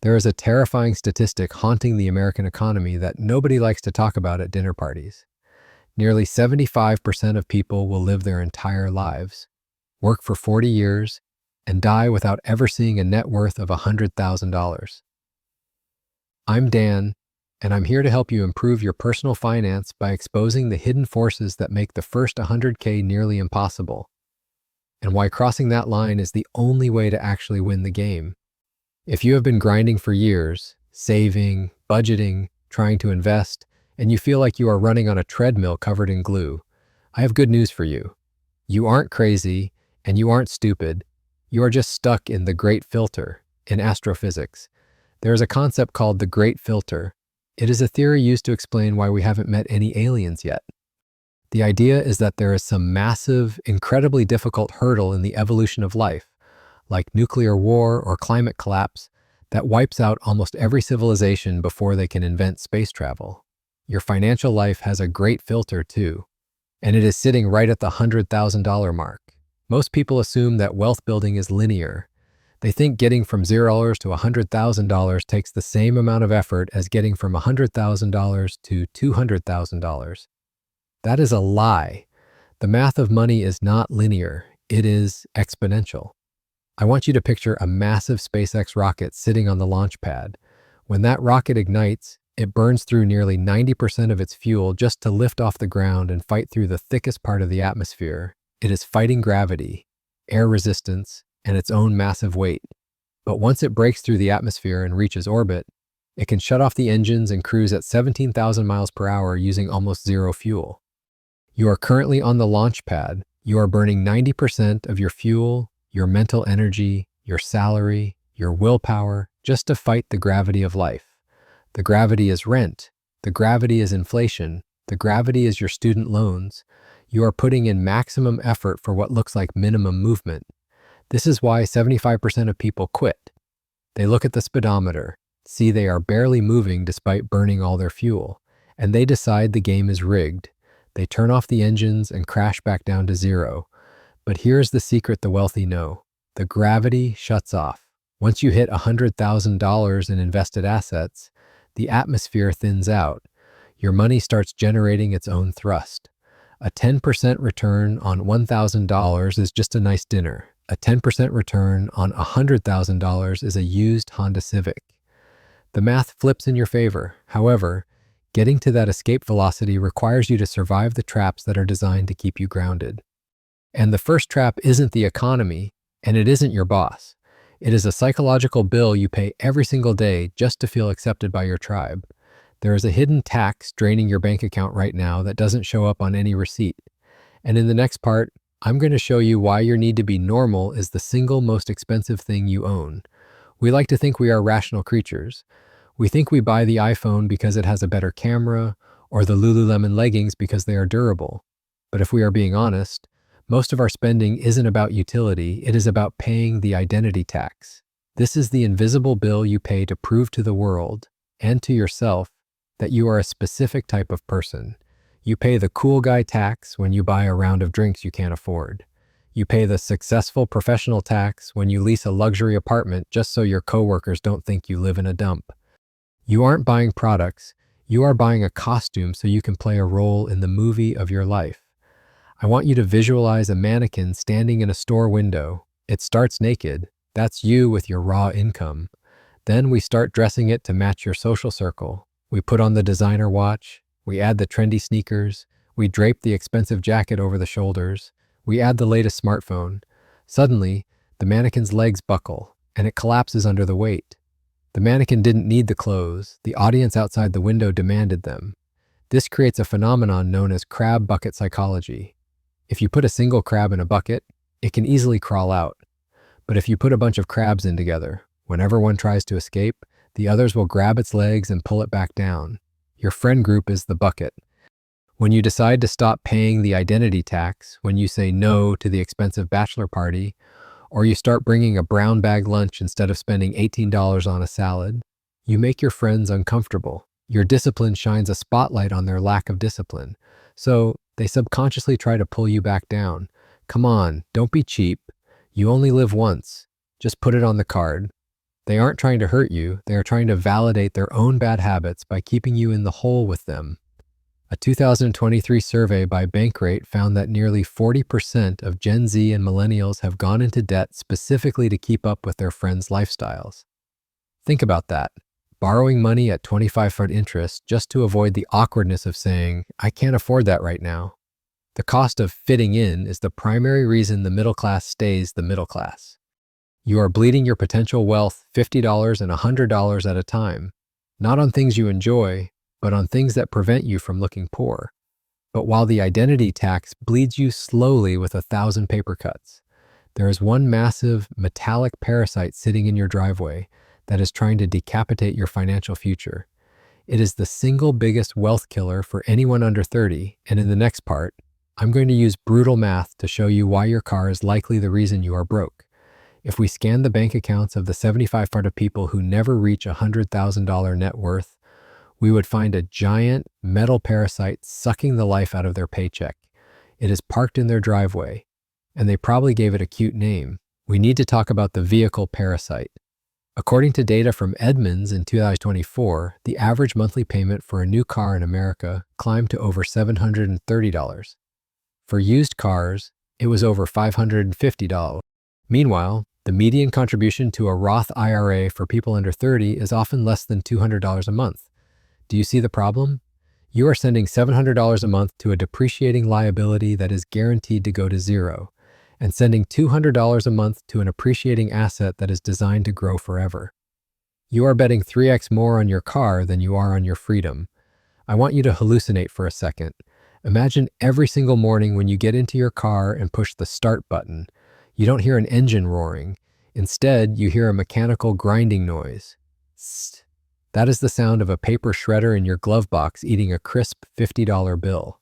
There is a terrifying statistic haunting the American economy that nobody likes to talk about at dinner parties. Nearly 75% of people will live their entire lives, work for 40 years, and die without ever seeing a net worth of $100,000. I'm Dan, and I'm here to help you improve your personal finance by exposing the hidden forces that make the first 100K nearly impossible, and why crossing that line is the only way to actually win the game. If you have been grinding for years, saving, budgeting, trying to invest, and you feel like you are running on a treadmill covered in glue, I have good news for you. You aren't crazy, and you aren't stupid. You are just stuck in the great filter in astrophysics. There is a concept called the great filter. It is a theory used to explain why we haven't met any aliens yet. The idea is that there is some massive, incredibly difficult hurdle in the evolution of life, like nuclear war or climate collapse, that wipes out almost every civilization before they can invent space travel. Your financial life has a great filter too, and it is sitting right at the $100,000 mark. Most people assume that wealth building is linear. They think getting from $0 to $100,000 takes the same amount of effort as getting from $100,000 to $200,000. That is a lie. The math of money is not linear. It is exponential. I want you to picture a massive SpaceX rocket sitting on the launch pad. When that rocket ignites, it burns through nearly 90% of its fuel just to lift off the ground and fight through the thickest part of the atmosphere. It is fighting gravity, air resistance, and its own massive weight. But once it breaks through the atmosphere and reaches orbit, it can shut off the engines and cruise at 17,000 miles per hour using almost zero fuel. You are currently on the launch pad. You are burning 90% of your fuel, your mental energy, your salary, your willpower, just to fight the gravity of life. The gravity is rent. The gravity is inflation. The gravity is your student loans. You are putting in maximum effort for what looks like minimum movement. This is why 75% of people quit. They look at the speedometer, see they are barely moving despite burning all their fuel, and they decide the game is rigged. They turn off the engines and crash back down to zero. But here's the secret the wealthy know. The gravity shuts off. Once you hit $100,000 in invested assets, the atmosphere thins out. Your money starts generating its own thrust. A 10% return on $1,000 is just a nice dinner. A 10% return on $100,000 is a used Honda Civic. The math flips in your favor. However, getting to that escape velocity requires you to survive the traps that are designed to keep you grounded. And the first trap isn't the economy, and it isn't your boss. It is a psychological bill you pay every single day just to feel accepted by your tribe. There is a hidden tax draining your bank account right now that doesn't show up on any receipt. And in the next part, I'm going to show you why your need to be normal is the single most expensive thing you own. We like to think we are rational creatures. We think we buy the iPhone because it has a better camera, or the Lululemon leggings because they are durable. But if we are being honest, most of our spending isn't about utility, it is about paying the identity tax. This is the invisible bill you pay to prove to the world, and to yourself, that you are a specific type of person. You pay the cool guy tax when you buy a round of drinks you can't afford. You pay the successful professional tax when you lease a luxury apartment just so your coworkers don't think you live in a dump. You aren't buying products, you are buying a costume so you can play a role in the movie of your life. I want you to visualize a mannequin standing in a store window. It starts naked. That's you with your raw income. Then we start dressing it to match your social circle. We put on the designer watch. We add the trendy sneakers. We drape the expensive jacket over the shoulders. We add the latest smartphone. Suddenly, the mannequin's legs buckle, and it collapses under the weight. The mannequin didn't need the clothes. The audience outside the window demanded them. This creates a phenomenon known as crab bucket psychology. If you put a single crab in a bucket, it can easily crawl out. But if you put a bunch of crabs in together, whenever one tries to escape, the others will grab its legs and pull it back down. Your friend group is the bucket. When you decide to stop paying the identity tax, when you say no to the expensive bachelor party, or you start bringing a brown bag lunch instead of spending $18 on a salad, you make your friends uncomfortable. Your discipline shines a spotlight on their lack of discipline. So they subconsciously try to pull you back down. Come on, don't be cheap. You only live once. Just put it on the card. They aren't trying to hurt you, they are trying to validate their own bad habits by keeping you in the hole with them. A 2023 survey by Bankrate found that nearly 40% of Gen Z and millennials have gone into debt specifically to keep up with their friends' lifestyles. Think about that. Borrowing money at 25% interest just to avoid the awkwardness of saying, I can't afford that right now. The cost of fitting in is the primary reason the middle class stays the middle class. You are bleeding your potential wealth $50 and $100 at a time, not on things you enjoy, but on things that prevent you from looking poor. But while the identity tax bleeds you slowly with 1,000 paper cuts, there is one massive metallic parasite sitting in your driveway that is trying to decapitate your financial future. It is the single biggest wealth killer for anyone under 30, and in the next part, I'm going to use brutal math to show you why your car is likely the reason you are broke. If we scan the bank accounts of the 75% of people who never reach $100,000 net worth, we would find a giant metal parasite sucking the life out of their paycheck. It is parked in their driveway, and they probably gave it a cute name. We need to talk about the vehicle parasite. According to data from Edmunds in 2024, the average monthly payment for a new car in America climbed to over $730. For used cars, it was over $550. Meanwhile, the median contribution to a Roth IRA for people under 30 is often less than $200 a month. Do you see the problem? You are sending $700 a month to a depreciating liability that is guaranteed to go to zero, and sending $200 a month to an appreciating asset that is designed to grow forever. You are betting 3x more on your car than you are on your freedom. I want you to hallucinate for a second. Imagine every single morning when you get into your car and push the start button. You don't hear an engine roaring. Instead, you hear a mechanical grinding noise. Tss. That is the sound of a paper shredder in your glove box eating a crisp $50 bill.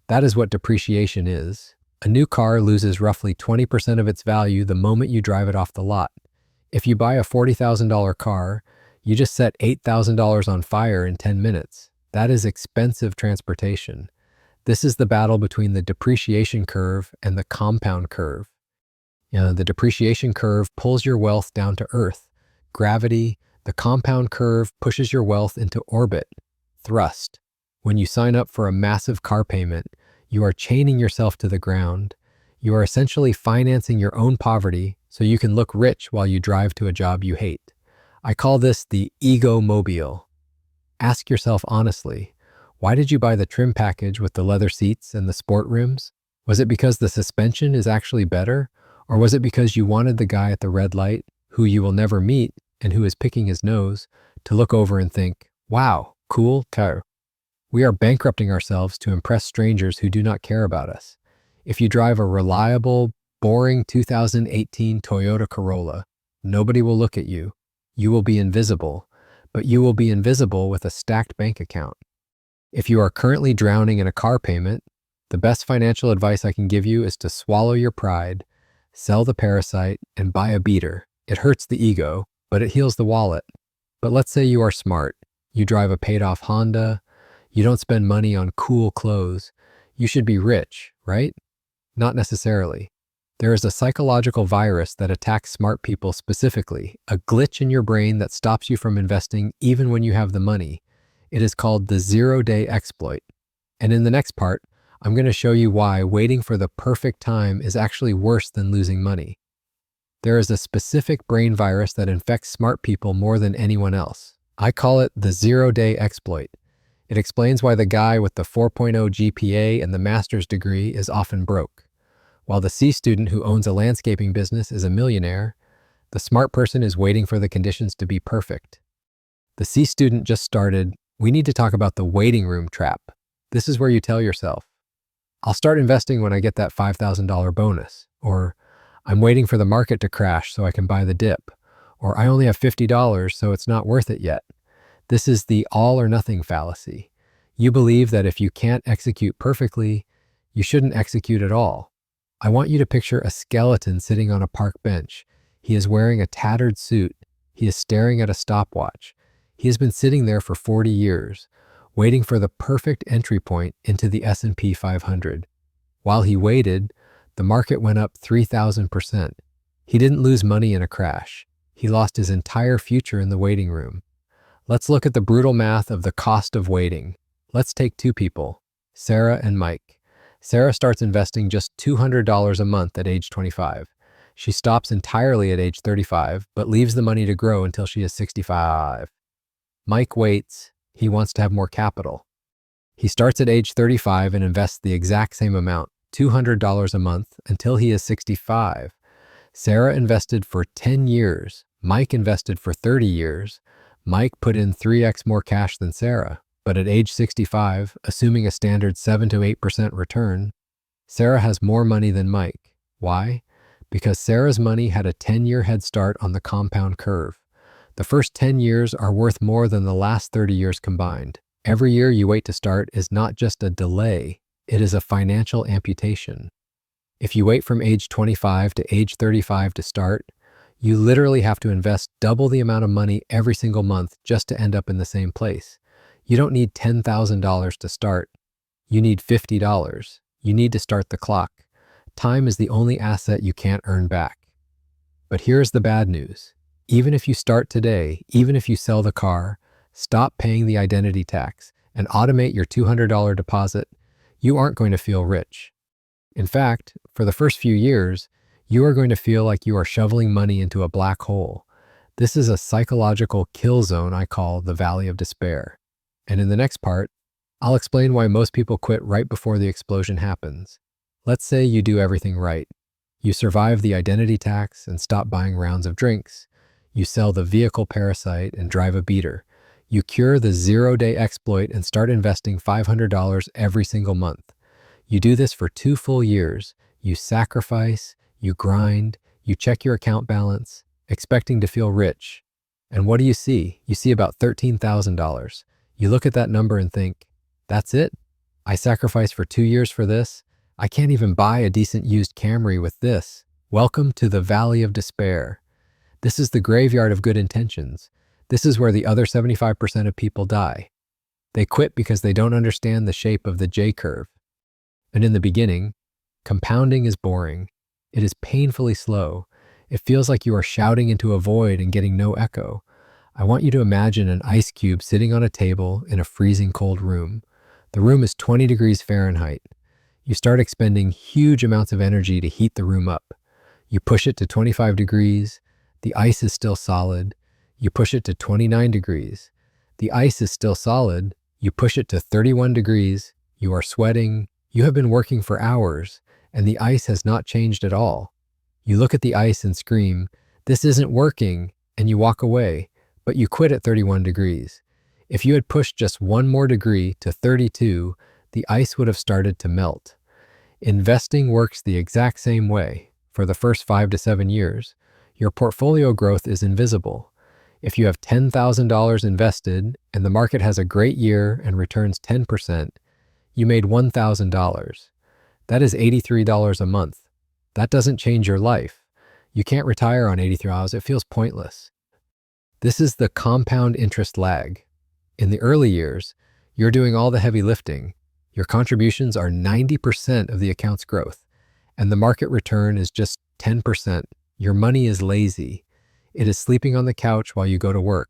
That is what depreciation is. A new car loses roughly 20% of its value the moment you drive it off the lot. If you buy a $40,000 car, you just set $8,000 on fire in 10 minutes. That is expensive transportation. This is the battle between the depreciation curve and the compound curve. The depreciation curve pulls your wealth down to earth. Gravity. The compound curve pushes your wealth into orbit. Thrust. When you sign up for a massive car payment, you are chaining yourself to the ground. You are essentially financing your own poverty so you can look rich while you drive to a job you hate. I call this the ego mobile. Ask yourself honestly, why did you buy the trim package with the leather seats and the sport rims? Was it because the suspension is actually better? Or was it because you wanted the guy at the red light, who you will never meet and who is picking his nose, to look over and think, wow, cool car? We are bankrupting ourselves to impress strangers who do not care about us. If you drive a reliable, boring 2018 Toyota Corolla, nobody will look at you. You will be invisible, but you will be invisible with a stacked bank account. If you are currently drowning in a car payment, the best financial advice I can give you is to swallow your pride, sell the parasite, and buy a beater. It hurts the ego, but it heals the wallet. But let's say you are smart. You drive a paid-off Honda. You don't spend money on cool clothes. You should be rich, right? Not necessarily. There is a psychological virus that attacks smart people specifically, a glitch in your brain that stops you from investing even when you have the money. It is called the zero-day exploit. And in the next part, I'm going to show you why waiting for the perfect time is actually worse than losing money. There is a specific brain virus that infects smart people more than anyone else. I call it the zero-day exploit. It explains why the guy with the 4.0 GPA and the master's degree is often broke. While the C student who owns a landscaping business is a millionaire, the smart person is waiting for the conditions to be perfect. The C student just started. We need to talk about the waiting room trap. This is where you tell yourself, I'll start investing when I get that $5,000 bonus, or I'm waiting for the market to crash so I can buy the dip, or I only have $50 so it's not worth it yet. This is the all or nothing fallacy. You believe that if you can't execute perfectly, you shouldn't execute at all. I want you to picture a skeleton sitting on a park bench. He is wearing a tattered suit. He is staring at a stopwatch. He has been sitting there for 40 years, waiting for the perfect entry point into the S&P 500. While he waited, the market went up 3,000%. He didn't lose money in a crash. He lost his entire future in the waiting room. Let's look at the brutal math of the cost of waiting. Let's take two people, Sarah and Mike. Sarah starts investing just $200 a month at age 25. She stops entirely at age 35, but leaves the money to grow until she is 65. Mike waits. He wants to have more capital. He starts at age 35 and invests the exact same amount, $200 a month, until he is 65. Sarah invested for 10 years. Mike invested for 30 years. Mike put in 3x more cash than Sarah, but at age 65, assuming a standard 7 to 8% return, Sarah has more money than Mike. Why? Because Sarah's money had a 10-year head start on the compound curve. The first 10 years are worth more than the last 30 years combined. Every year you wait to start is not just a delay, it is a financial amputation. If you wait from age 25 to age 35 to start, you literally have to invest double the amount of money every single month just to end up in the same place. You don't need $10,000 to start. You need $50. You need to start the clock. Time is the only asset you can't earn back. But here's the bad news. Even if you start today, even if you sell the car, stop paying the identity tax, and automate your $200 deposit, you aren't going to feel rich. In fact, for the first few years, you are going to feel like you are shoveling money into a black hole. This is a psychological kill zone I call the Valley of Despair. And in the next part, I'll explain why most people quit right before the explosion happens. Let's say you do everything right. You survive the identity tax and stop buying rounds of drinks. You sell the vehicle parasite and drive a beater. You cure the 0-day exploit and start investing $500 every single month. You do this for 2 full years. You sacrifice, you grind, you check your account balance, expecting to feel rich. And what do you see? You see about $13,000. You look at that number and think, that's it? I sacrificed for 2 years for this? I can't even buy a decent used Camry with this. Welcome to the Valley of Despair. This is the graveyard of good intentions. This is where the other 75% of people die. They quit because they don't understand the shape of the J-curve. And in the beginning, compounding is boring. It is painfully slow. It feels like you are shouting into a void and getting no echo. I want you to imagine an ice cube sitting on a table in a freezing cold room. The room is 20 degrees Fahrenheit. You start expending huge amounts of energy to heat the room up. You push it to 25 degrees. The ice is still solid. You push it to 29 degrees. The ice is still solid. You push it to 31 degrees. You are sweating. You have been working for hours, and the ice has not changed at all. You look at the ice and scream, "This isn't working," and you walk away, but you quit at 31 degrees. If you had pushed just one more degree to 32, the ice would have started to melt. Investing works the exact same way. For the first 5 to 7 years, your portfolio growth is invisible. If you have $10,000 invested and the market has a great year and returns 10%, you made $1,000. That is $83 a month. That doesn't change your life. You can't retire on $83. It feels pointless. This is the compound interest lag. In the early years, you're doing all the heavy lifting. Your contributions are 90% of the account's growth, and the market return is just 10%. Your money is lazy. It is sleeping on the couch while you go to work.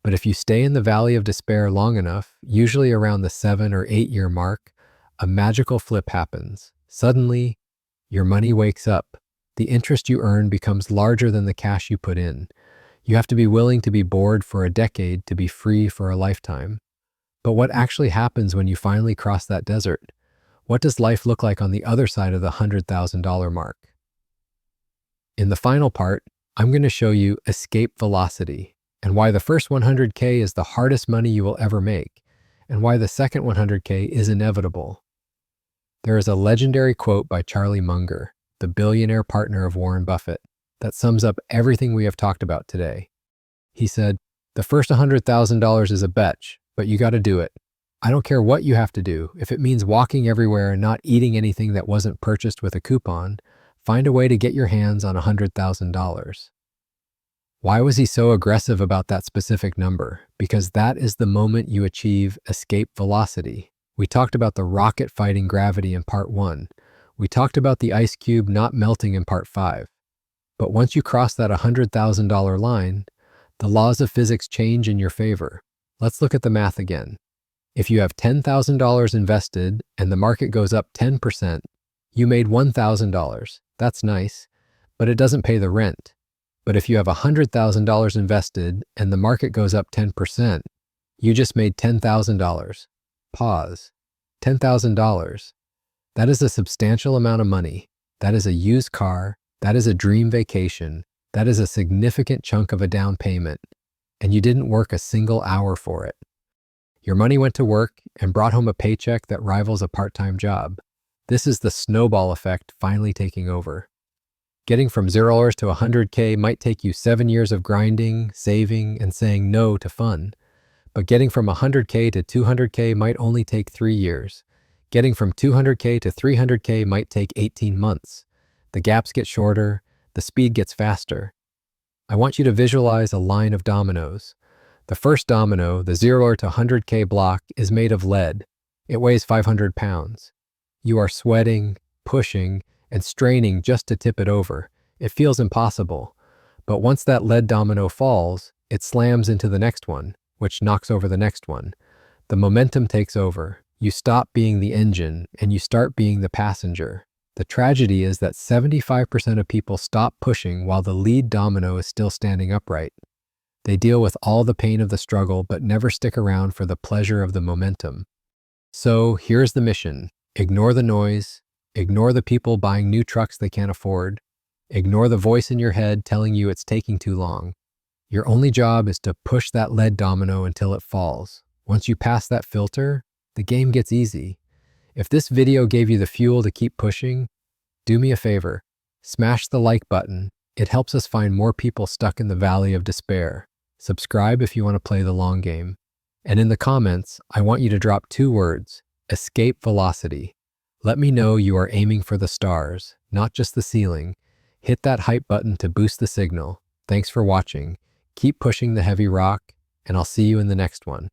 But if you stay in the Valley of Despair long enough, usually around the 7 or 8 year mark, a magical flip happens. Suddenly, your money wakes up. The interest you earn becomes larger than the cash you put in. You have to be willing to be bored for a decade to be free for a lifetime. But what actually happens when you finally cross that desert? What does life look like on the other side of the $100,000 mark? In the final part, I'm going to show you escape velocity and why the first 100K is the hardest money you will ever make and why the second 100K is inevitable. There is a legendary quote by Charlie Munger, the billionaire partner of Warren Buffett, that sums up everything we have talked about today. He said, "The first $100,000 is a betch, but you got to do it. I don't care what you have to do. If it means walking everywhere and not eating anything that wasn't purchased with a coupon, find a way to get your hands on $100,000. Why was he so aggressive about that specific number? Because that is the moment you achieve escape velocity. We talked about the rocket fighting gravity in part 1. We talked about the ice cube not melting in part 5. But once you cross that $100,000 line, the laws of physics change in your favor. Let's look at the math again. If you have $10,000 invested and the market goes up 10%, you made $1,000. That's nice, but it doesn't pay the rent. But if you have $100,000 invested and the market goes up 10%, you just made $10,000. Pause. $10,000. That is a substantial amount of money. That is a used car. That is a dream vacation. That is a significant chunk of a down payment. And you didn't work a single hour for it. Your money went to work and brought home a paycheck that rivals a part-time job. This is the snowball effect finally taking over. Getting from $0 to $100K might take you 7 years of grinding, saving, and saying no to fun. But getting from $100K to $200K might only take 3 years. Getting from $200K to $300K might take 18 months. The gaps get shorter, the speed gets faster. I want you to visualize a line of dominoes. The first domino, the $0 to $100K block, is made of lead. It weighs 500 pounds. You are sweating, pushing, and straining just to tip it over. It feels impossible. But once that lead domino falls, it slams into the next one, which knocks over the next one. The momentum takes over. You stop being the engine and you start being the passenger. The tragedy is that 75% of people stop pushing while the lead domino is still standing upright. They deal with all the pain of the struggle but never stick around for the pleasure of the momentum. So here's the mission. Ignore the noise. Ignore the people buying new trucks they can't afford. Ignore the voice in your head telling you it's taking too long. Your only job is to push that lead domino until it falls. Once you pass that filter, the game gets easy. If this video gave you the fuel to keep pushing, do me a favor. Smash the like button. It helps us find more people stuck in the valley of despair. Subscribe if you want to play the long game. And in the comments, I want you to drop 2 words: escape velocity. Let me know you are aiming for the stars, not just the ceiling. Hit that hype button to boost the signal. Thanks for watching. Keep pushing the heavy rock, and I'll see you in the next one.